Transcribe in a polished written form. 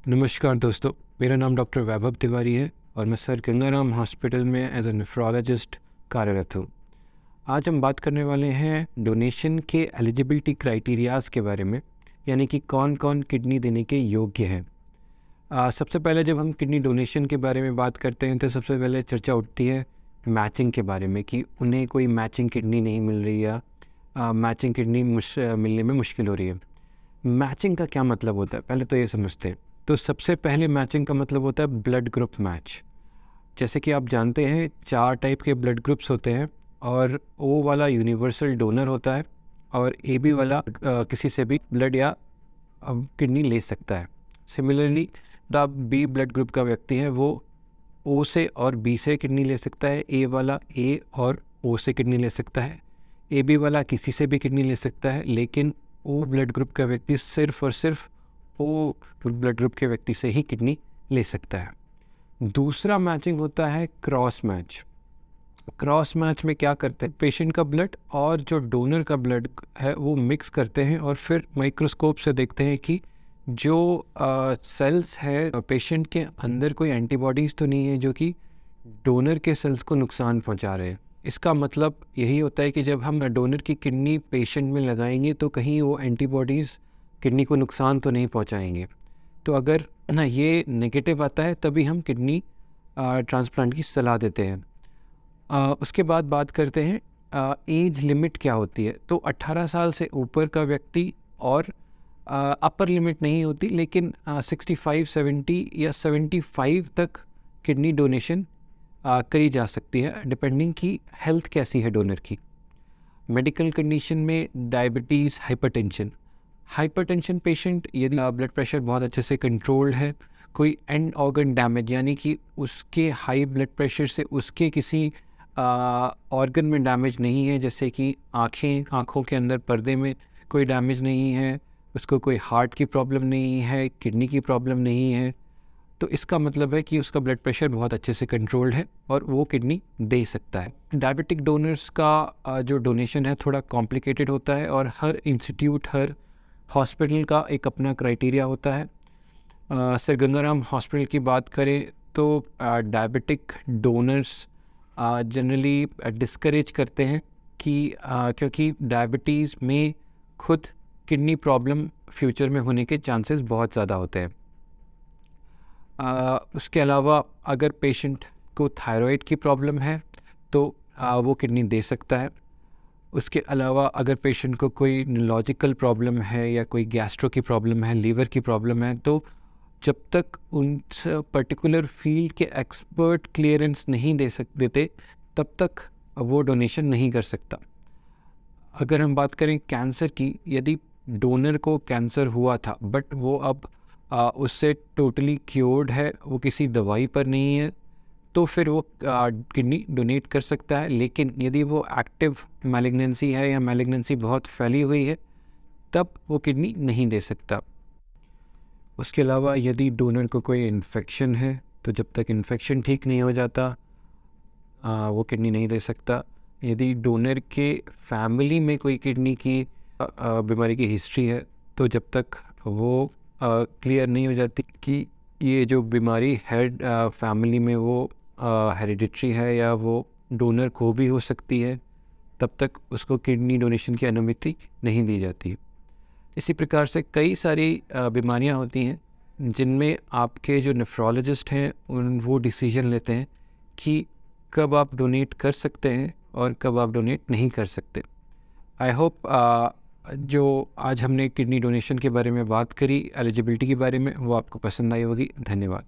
नमस्कार दोस्तों, मेरा नाम डॉक्टर वैभव तिवारी है और मैं सर गंगाराम हॉस्पिटल में एज ए नेफ्रोलॉजिस्ट कार्यरत हूँ। आज हम बात करने वाले हैं डोनेशन के एलिजिबिलिटी क्राइटेरियाज़ के बारे में, यानी कि कौन कौन किडनी देने के योग्य हैं। सबसे पहले जब हम किडनी डोनेशन के बारे में बात करते हैं तो सबसे पहले चर्चा उठती है मैचिंग के बारे में कि उन्हें कोई मैचिंग किडनी नहीं मिल रही या मैचिंग किडनी मिलने में मुश्किल हो रही है। मैचिंग का क्या मतलब होता है, पहले तो ये समझते हैं। तो सबसे पहले मैचिंग का मतलब होता है ब्लड ग्रुप मैच। जैसे कि आप जानते हैं 4 टाइप के ब्लड ग्रुप्स होते हैं और ओ वाला यूनिवर्सल डोनर होता है और ए बी वाला किसी से भी ब्लड या किडनी ले सकता है। Similarly the B blood group का व्यक्ति है वो ओ से और बी से किडनी ले सकता है, ए वाला ए और ओ से किडनी ले सकता है, ए बी वाला किसी से भी किडनी ले सकता है, लेकिन ओ ब्लड ग्रुप का व्यक्ति सिर्फ और सिर्फ ओ ब्लड ग्रुप के व्यक्ति से ही किडनी ले सकता है। दूसरा मैचिंग होता है क्रॉस मैच। क्रॉस मैच में क्या करते हैं, पेशेंट का ब्लड और जो डोनर का ब्लड है वो मिक्स करते हैं और फिर माइक्रोस्कोप से देखते हैं कि जो सेल्स है पेशेंट के अंदर कोई एंटीबॉडीज़ तो नहीं है जो कि डोनर के सेल्स को नुकसान पहुंचा रहे हैं। इसका मतलब यही होता है कि जब हम डोनर की किडनी पेशेंट में लगाएंगे तो कहीं वो एंटीबॉडीज़ किडनी को नुकसान तो नहीं पहुंचाएंगे। तो अगर ना ये नेगेटिव आता है तभी हम किडनी ट्रांसप्लांट की सलाह देते हैं। उसके बाद बात करते हैं एज लिमिट क्या होती है। तो 18 साल से ऊपर का व्यक्ति और अपर लिमिट नहीं होती, लेकिन 65, 70 या 75 तक किडनी डोनेशन करी जा सकती है डिपेंडिंग की हेल्थ कैसी है डोनर की। मेडिकल कंडीशन में डायबिटीज़, हाइपरटेंशन पेशेंट यदि ब्लड प्रेशर बहुत अच्छे से कंट्रोल्ड है, कोई एंड ऑर्गन डैमेज यानी कि उसके हाई ब्लड प्रेशर से उसके किसी ऑर्गन में डैमेज नहीं है, जैसे कि आँखों के अंदर पर्दे में कोई डैमेज नहीं है, उसको कोई हार्ट की प्रॉब्लम नहीं है, किडनी की प्रॉब्लम नहीं है, तो इसका मतलब है कि उसका ब्लड प्रेशर बहुत अच्छे से कंट्रोल्ड है और वो किडनी दे सकता है। डायबिटिक डोनर्स का जो डोनेशन है थोड़ा कॉम्प्लिकेटेड होता है और हर इंस्टीट्यूट, हर हॉस्पिटल का एक अपना क्राइटेरिया होता है। सर गंगाराम हॉस्पिटल की बात करें तो डायबिटिक डोनर्स जनरली डिस्करेज करते हैं कि क्योंकि डायबिटीज़ में खुद किडनी प्रॉब्लम फ्यूचर में होने के चांसेस बहुत ज़्यादा होते हैं। उसके अलावा अगर पेशेंट को थायराइड की प्रॉब्लम है तो वो किडनी दे सकता है। उसके अलावा अगर पेशेंट को कोई न्यूरोलॉजिकल प्रॉब्लम है या कोई गैस्ट्रो की प्रॉब्लम है, लीवर की प्रॉब्लम है, तो जब तक उन पर्टिकुलर फील्ड के एक्सपर्ट क्लियरेंस नहीं देते तब तक वो डोनेशन नहीं कर सकता। अगर हम बात करें कैंसर की, यदि डोनर को कैंसर हुआ था बट वो अब उससे टोटली क्योर्ड है, वो किसी दवाई पर नहीं है, तो फिर वो किडनी डोनेट कर सकता है। लेकिन यदि वो एक्टिव मैलिग्नेंसी है या मैलिग्नेंसी बहुत फैली हुई है तब वो किडनी नहीं दे सकता। उसके अलावा यदि डोनर को कोई इन्फेक्शन है तो जब तक इन्फेक्शन ठीक नहीं हो जाता वो किडनी नहीं दे सकता। यदि डोनर के फैमिली में कोई किडनी की बीमारी की हिस्ट्री है तो जब तक वो क्लियर नहीं हो जाती कि ये जो बीमारी है फैमिली में वो हेरिडिटरी है या वो डोनर को भी हो सकती है, तब तक उसको किडनी डोनेशन की अनुमति नहीं दी जाती। इसी प्रकार से कई सारी बीमारियां होती हैं जिनमें आपके जो नेफ्रोलॉजिस्ट हैं वो डिसीजन लेते हैं कि कब आप डोनेट कर सकते हैं और कब आप डोनेट नहीं कर सकते। आई होप जो आज हमने किडनी डोनेशन के बारे में बात करी, एलिजिबिलिटी के बारे में, वो आपको पसंद आई होगी। धन्यवाद।